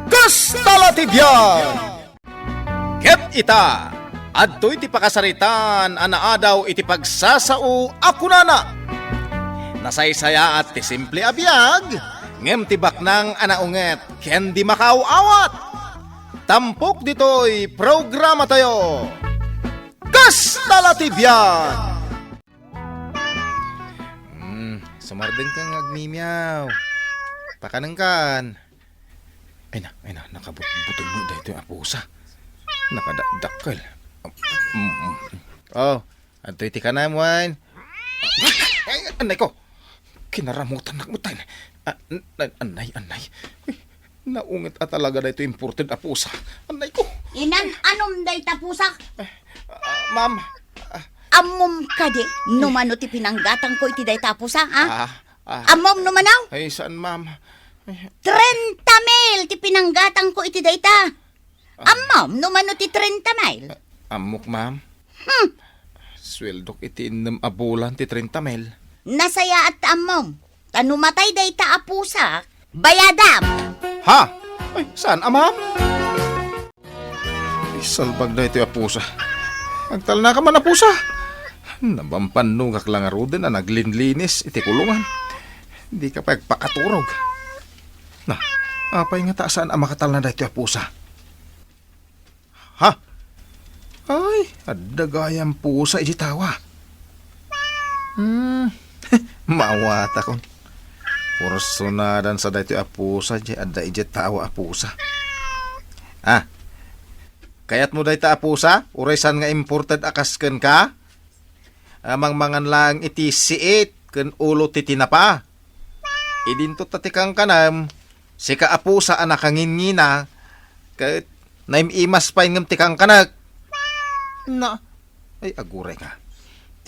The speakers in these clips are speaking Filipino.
Kastalatibyan! Ket ita, adto iti pakasaritan, anaadaw iti pagsasao ako nana. Nasaysaya at ti simple abiyag, ngem tibak ng anaunget, ken di makaawat. Tampok dito'y programa tayo. Kastalatibyan! Sumardeng kang agmimiyaw. Pakanangkan. Ay na, nakabutong mo dahito yung apusa. Nakadakdakkel. Oh, ato iti ka na, Juan. Ay, anay ko. Kinaramutan nakmutan. Anay. Naungit at talaga na ito imported apusa. Anay ko. Inan, anom day tapusa? Ma'am. Amom ka di, numano ti pinanggatang ko iti day tapusa, ha? Amom numanaw? Ay, saan, ma'am? 30 mil ti pinanggatang ko iti day ta. Amom, numano ti 30 mil? Amok, ma'am. Sweldok iti inam abulan ti 30 mil. Nasaya at amom, tanumatay day ta apusa, bayadam. Ha? Ay, saan, ma'am? Isalbag na ito apusa. Agtal na ka man apusa. Nabampanugak lang aruden na naglinlinis iti kulungan. Hindi ka pa pakaturog. Na, apay nga taasaan ang makatal na dito apusa. Ha? Ay, adagayang pusa iti tawa. Mawata ko. Porsonadan sa dito apusa di adda iti tawa apusa. Kayat mo dito apusa? Uraysan nga imported akasken ka? Amang mangan lang iti siit ken ulo ti tinapa. Idinto tatikang kanam si kaapusa anak kangingina ket naimimas pa ingem tikang kanak. Na ay agure nga.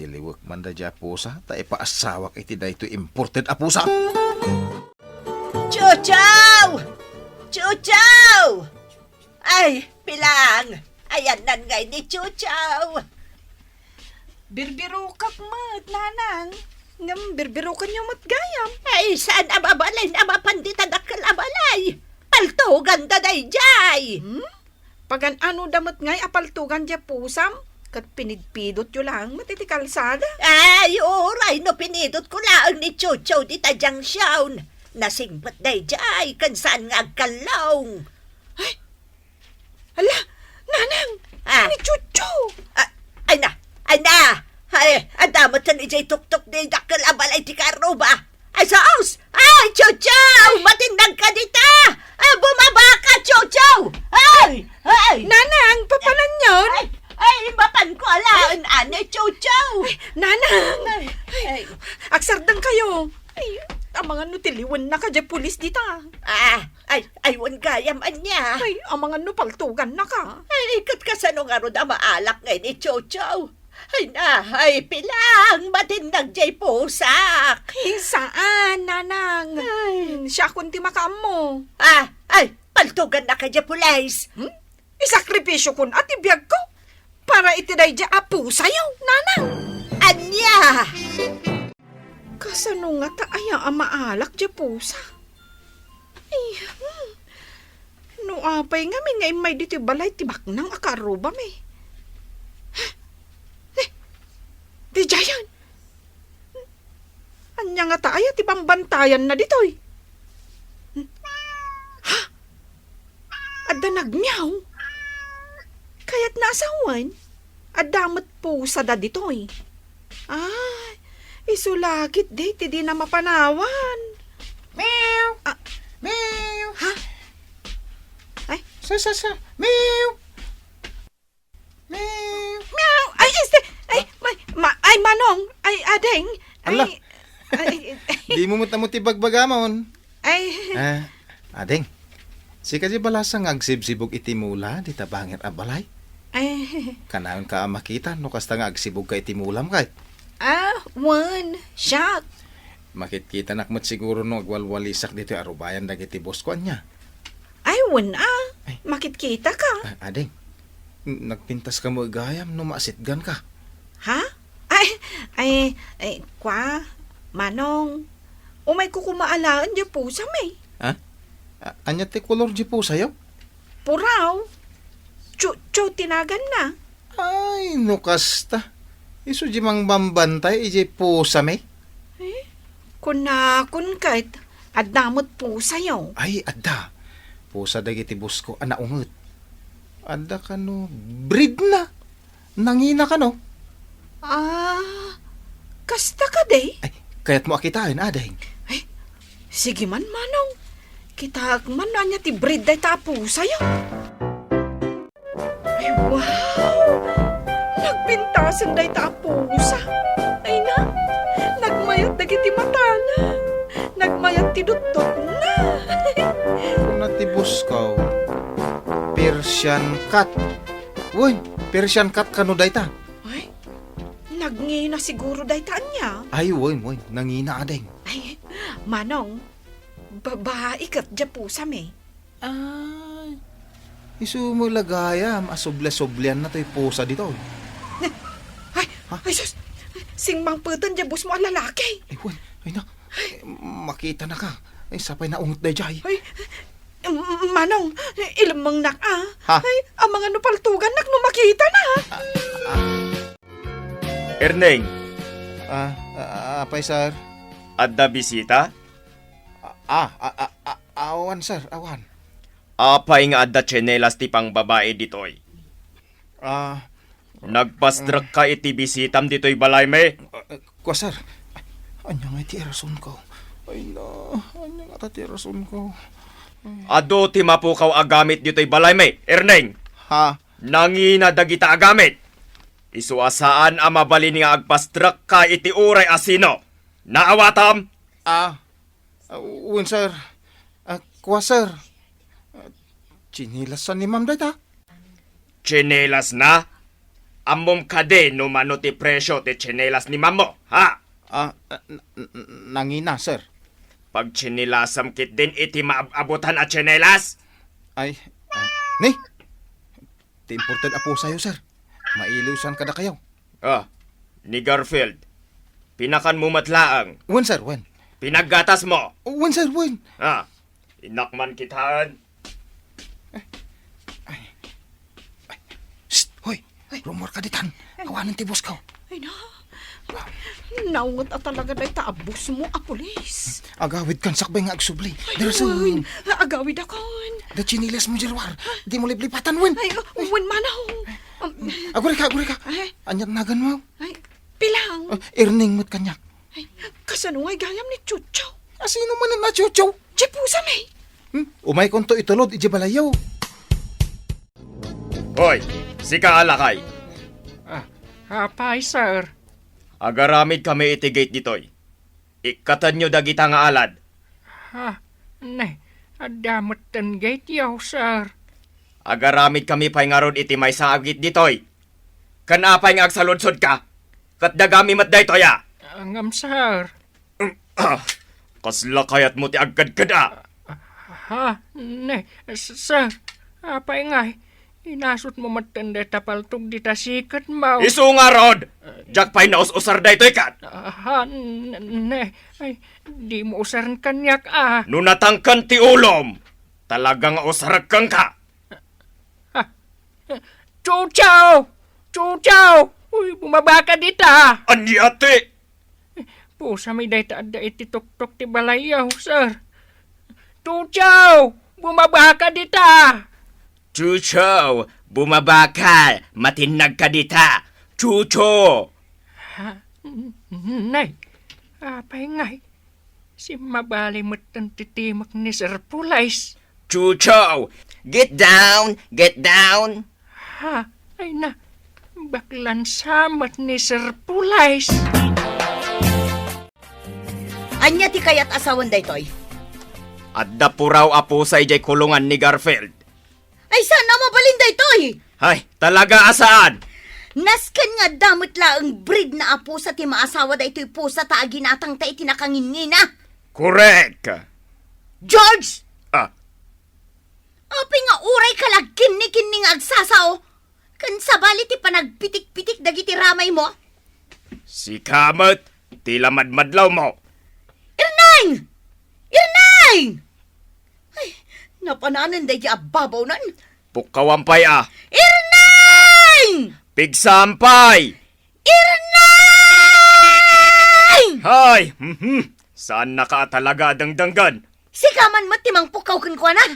Tiliwek man da apusa ta ipaasawak iti dayto imported apusa. Chuchaw! Ay, pilang! Ayan nan ngay ni Chuchaw! Birbiro kak mat, nanang. Ngam birbiro ka niyo matgayam. Ay, saan ababalay na mapanditan akal abalay? Paltugan da day jay! Pagan ano damat ngay apaltugan dya pusam? Kat pinidpidot yun lang matitikalsada. Ay, oray no pinidot ko lang ni Chuchaw di tadyang siyawn. Nasingpat day jay, kan saan nga agkalaong. Hala, nanang! Ni Chucho! Ay na! Ay, adamat sa ni Jay Tuktok ni dakal abalay ti karuba. Ay, saos! Ay, Chuchaw! Matindang ka dita! Ay, bumaba ka, Chuchaw! Ay! Nanang, papanan yun? Ay, mapan ko alaan, ane, Chuchaw! Nanang! Ay, aksardang kayo. Ay, ang mga nutiliwan na ka dyan pulis dita. Ay, wan gayam anya. Ay, ang mga nupaltugan na ka. Ay, ikat ka sa nung aro na maalak ngayon ni Chuchaw. Ay, pilang, matindang jay pusak. Ay, saan, nanang? Siya kunti makaam mo. Ay, paltugan na ka dyan, pulis. Isakripisyo kun at ibiyag ko para itiday dyan apo sa'yo, nanang. Anya! Kasano nga taaya ang maalak dyan pusa? Ay, no apay nga may dito balay tibak ng akaruba may. Di jayan. Anya nga taaya tibang bantayan na ditoy. Ha? Adda nagmiyaw. Kaya't nasawan. Adamat pusa da ditoy. Ay, isulagit di di na mapanawan. Meow! Meow! Ha? Ay? Sa. Meow! Meow! Meow! Ay, ay, manong! Ay, adeng! Ala! Ay, Di mo mutamot ibagbagamon. ay, Adeng, si kasi balasang agsibsibog iti mula, di tabangir abalay. ay, Kanaon ka makita, no kasta nga agsibog ka iti mulam kahit. one shot. Makit-kita nakmat siguro no agwalwalisak dito arubayan dagiti boss ko anya. Ay, one makit-kita ka. Adeng, nagpintas ka mo gayam no maasitgan ka. Ha? Ay, kwa, manong, umay ko kumaalaan niya po sa may. Ha? Anya ti kolor di pusa yaw? Puraw. Chucho tinagan na. Ay, no kasta. Isu di mang bambantay iji pusa may. Kunakon kahit adamot po sa'yo. Ay, adda. Pusa dagiti busko, anaungot. Adda ka no, breed na. Nangina ka no. Kasta ka day? Ay, kaya't mo akitain, adeng. Sige man, manong. Kita man na niya ti breed day tapo sa'yo. Ay, wow! Nagpintasan day tapo sa. Ay na, nagmayat dagiti mata na. Nagmayat ti dutot na. Kung natibus ka, Persian cat. Uy, Persian cat ka no dayta. Ay, nagngina siguro day taan niya. Ay, uy, nangina adeng. Ay, manong, babae kat dya po sa me. Ay, isu mo lagayam, asobla-soblian na to'y pusa dito. Ay, sus, singmang putan dya bus mo ang lalaki. Ay, uy, ay na, makita na ka. Ay, sapay na ungot na jay. Ay, manong, ilamang nak Ha? Ay, ang mga nupaltugan nak makita na. Erneng, Apay, sir. adda bisita? Awan, sir, awan. Apay nga adda tsinelas ti pang babae ditoy. Nagpastrak ka iti bisitam ditoy balay me? Kwa, sir. Anya nga iti erason ko. Ay na, anya nga iti erason ko. Ado ti mapukaw agamit ditoy balay me, Erneng. Ha? Nangina dagita agamit. Isuasaan ang mabalin nga agpastrak ka iti uray asino. Naawatam? Uwan, sir. Kwa, sir. Chinilasan ni ma'am dayta. Tsinelas na? Amom kade no mano ti presyo ti tsinelas ni mamo, ha? Nangina, sir. Pag tsinilasam kit din iti maabutan at tsinelas? Ay, ni. Ti imported apo sa'yo, sir. Mailusan kada kayo. Ni Garfield. Pinakan mo matlaang. Uwan, sir, uwan. Pinaggatas mo. Uwan, sir, uwan. Inakman kitaan. Shh, hoy. Rumor ka ditan. Awanan ti boss ko. Ay na, naungot at talaga day taabos mo a pulis. Agawid kan sakbay nga agsubli. There's Uy, agawid akon. the chinilas mo jirwar. Di mo liplipatan, wen. Ay, uwan manaw. Aguri ka. Ay, Anyat nagan mo. ay, pilang. Earning mo't kanyak. Ay, kasano ay gayam ni Chucho? Asino man na chucho? Chipusa may. Umay konto itulod, iji balayaw. Hoy, sika alakay. Apay, sir. Agaramid kami iti gate ditoy. Ikatan nyo dagita nga alad. Adamot tan gate yaw, sir. Agaramid kami pay nga rod iti may saagit ditoy. Kanapay nga agsaludsod ka. Kat dagami mat daytoy ya. Angam, sir. Kasla kayat mo ti agkad-kada. Sir. Apay nga, inasot mo matanda tapaltog di tasikat mo. Isu nga rod! Jak pay naus-usar daytoy kat. Ay, di mo usaran kanyak, Nunatangkan ti ulom. Talagang usarag kang ka. Chuchaw! Chuchaw! Uy, bumaba ka dita! Andi ate! Pusa may day taada iti tuktok ti balayaw, sir. Chuchaw! Bumaba ka dita! Chucho, bumaba ka. Matinag ka dita. Chucho! Nay, apay ngay. Si mabali mo't ang titimak ni Sir Pulais. Chucho! Get down! Get down! Ay na, baklan samat ni Sir Pulais. Anya ti kayat asawan daytoy? Adda puraw apo sa ijay kulungan ni Garfield. Ay sana mabalin daytoy. Ay, talaga asaan? Nasken nga damot laang breed na apo sa ti maasawa daytoy po sa taaginatang ta iti nakangingina. Correct! George! Ah, Api nga uray kalagkin ni kining agsasao. Kan sabali ti panagpitik-pitik dagiti ramay mo. si Kamat, tila madmadlaw mo. Irnay! Irnay! Ay, Napananan day ababaw nan. Pukawampay ah. Irneng! Pigsampay! Irneng! Hay! Saan naka talaga dangdanggan? Sika man matimang pukaw kun ko na.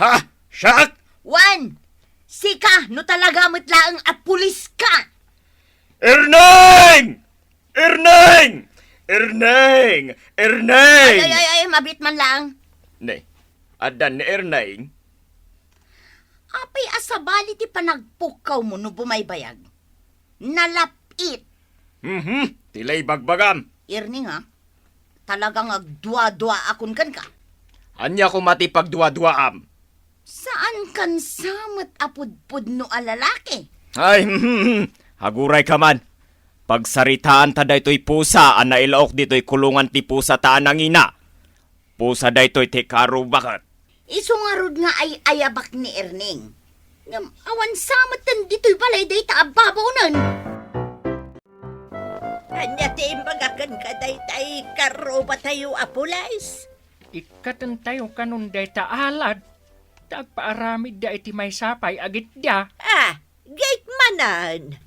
Ha? Siyak? One, sika no talaga matlaang at pulis ka. Erneng! Erneng! Erneng! Erneng! Ay, mabit man lang. Ne, adan ni Erneng? Apay asabali ti panagpukaw mo no bumaybayag. Nalapit. Tilay bagbagam. Irning ha, talagang agdwa-dwa akon kan ka. Anya ko mati pagduwa-duwaam. Saan kan samot apudpud no alalaki? Ay, haguray ka man. Pagsaritaan ta daytoy pusa, ang nailaok dito'y kulungan ti pusa taan ang ina. Pusa daytoy ti karo bakit? Isungarod nga ay ayabak ni Erning. Ngam awan samot tan dito'y balay day taababaw nun. Anya ti imbagakan ka daytay karo ba tayo apulays? Ikatan tayo kanun day taalad. Tagpaaramid da iti may sapay agit da. Gate manan.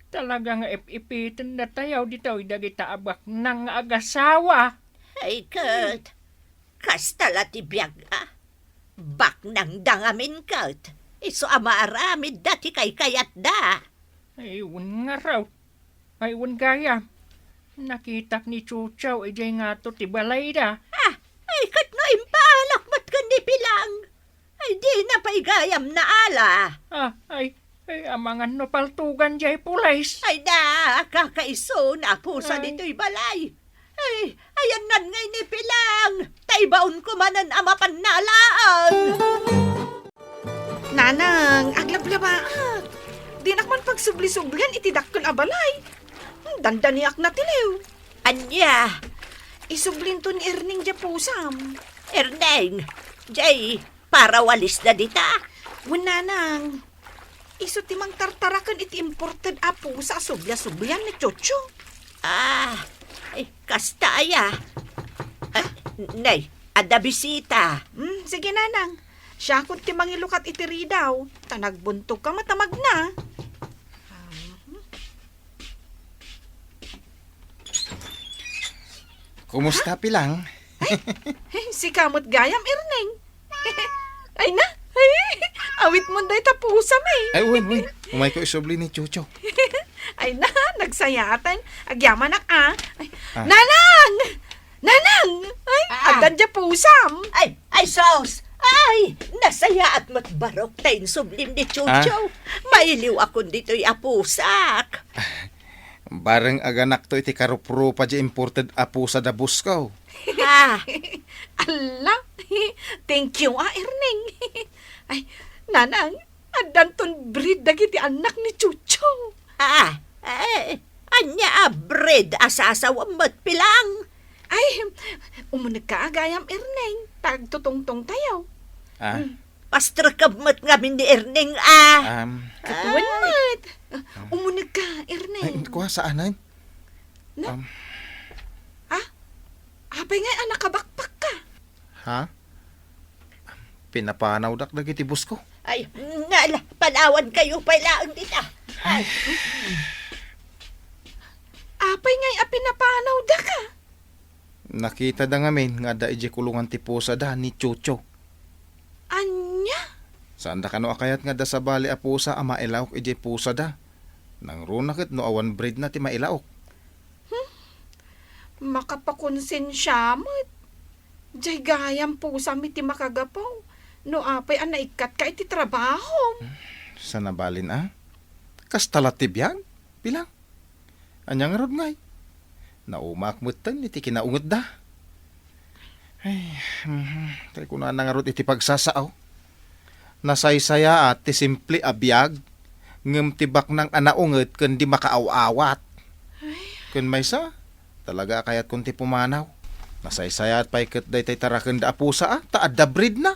Talaga nga ipitan na tayo dito dagita abak ng agasawa. Ay, Kurt. Kastala ti biyag, Bak nang dangamin, Kurt. Iso amaaramid dati kay kayat da. Ayun nga raw. Ayun gaya. Nakitak ni Chuchaw ijay nga to ti balay da. Ay, kat no impalak mat kandi pilang. Ay, di na paigayam na ala. Ay, amangan no paltugan jay pulays. Ay da, kakaiso na pusa Ay. dito'y balay. Ay, ayan nan ngay ni pilang. Taibaon ko manan ama panalaan. Nanang, aglablabaak. Di nakman pagsubli-sublian itidakkol abalay. Dandaniak na tiliw. Anya, Isublin to ni Erning dya pusam. Erneng, Jay, para walis na dita. Nanang, iso timang tartarakan iti imported apo sa subya-subyan ni Chocho. Ay, kastaya. Nay, ada bisita. Sige nanang, siya kung timang ilukat itiri daw. Tanagbuntog ka matamag na. Kumusta pilang? Si kamot gayam, Erneng. Ay na, awit mo day tapusam eh. Ay, uy. Umay ko isubli ni Chucho. Ay na, nagsayatan. Agyaman Ay, Nanang! Nanang! Ay, agdan dya pusam. Ay, Saus! Ay, nasaya at matbarok tayong sublim ni Chucho. Mailiw ako dito'y apusak. Bareng aganak to iti karupro pa di imported apo sa dabus ko. Ala, thank you Erneng. Ay, Nanang, agdan ton breed dagiti anak ni Chucho. Anya bread asasawam mat pilang. Ay, umunag ka agayam Erneng. Tagtutong-tong tayo. Pastrakab mat ngamin ni Erneng Katuan mat. Umunag ka, Erneng. Kuha saan na? Apay nga anak kabakpak ka. Ha? Pinapanaw dak dagiti bus ko. Ay, ngala, panawan kayo pala dita. Apay nga apinapanaw da ka. Nakita da ngamin nga da iji kulungan ti pusa da ni Chucho. Anya? Saan da kano akayat nga da sa bali a pusa a mailawok iji pusa da. Nang runakit no awan breed na ti mailawok. Makapakonsensya mo't. Diyay gayam po sa miti makagapaw. No apay ang naikat ka iti trabaho. Sa nabalin Kastala ti biyag? Bilang? Anyang rod ngay. Naumakmutan iti kinaungot da. Ay, tayo ko na nangarot iti pagsasaaw. Nasaysaya at ti simple abiyag. Ngem tibak ng anaungot kun di makaaw-awat. Kun may sa, talaga kayat kun ti pumanaw. Nasaysaya at paikat day tay tarakan da apusa taad da breed na.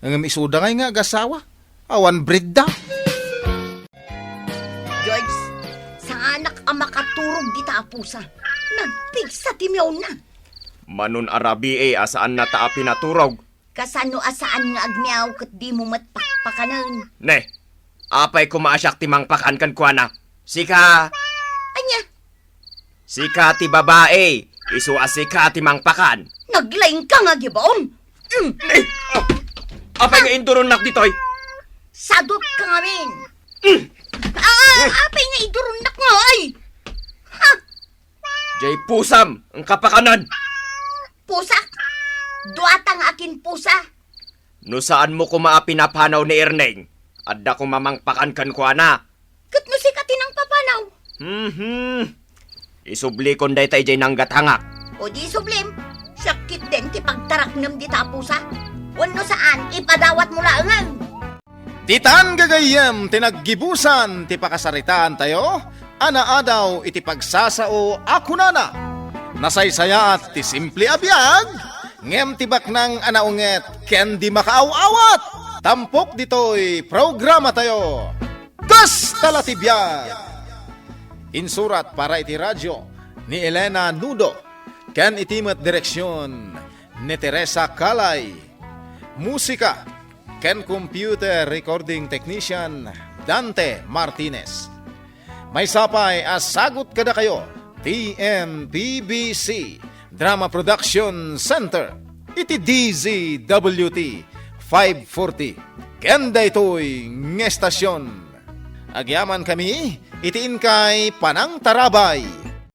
Ngem isuda ngay nga agasawa. Awan breed da. George, sa anak ang makaturog di taapusa. Nagpigsa ti miyaw na. Manun arabi asaan na taapi naturog. Kasano asaan nga agmiaw kat di mo matpakpakanan. Ne, apay kumaasyak ti mangpakan kan kuana. Sika, Anya, ti babae. Isuasika ti mangpakan. naglaing ka nga gibaon. Apay nga indurunak ditoy. Sadot ka nga min. Apay nga idurunak nga ay. Jay pusam, ang kapakanan. Pusa. Duata nga akin pusa. No saan mo kumaa pinapanaw ni Erneng? Adda ko mamangpakan kan kuana. Kat no si katinang papanaw. Isubli kon day tay jay nanggatangak. O di sublim. Sakit din ti pagtaraknam di ta pusa. Wano saan ipadawat mo laangan. Titan gagayem tinaggibusan ti pakasaritaan tayo, anaadaw iti pagsasao akunana. Nasaysaya at ti simple abiyag, ngem tibak ng anaunget ken di makaaw-awat. Tampok ditoy programa tayo. Das talatibiyag. Insurat para iti radyo ni Elena Nudo, ken itimet direksyon ni Teresa Calay. Musika ken computer recording technician Dante Martinez. May sapay as sagot kada kayo TMPBC Drama Production Center iti DZWT 540 ken daytoy ng estasyon. Agyaman kami iti inkay Panang Tarabay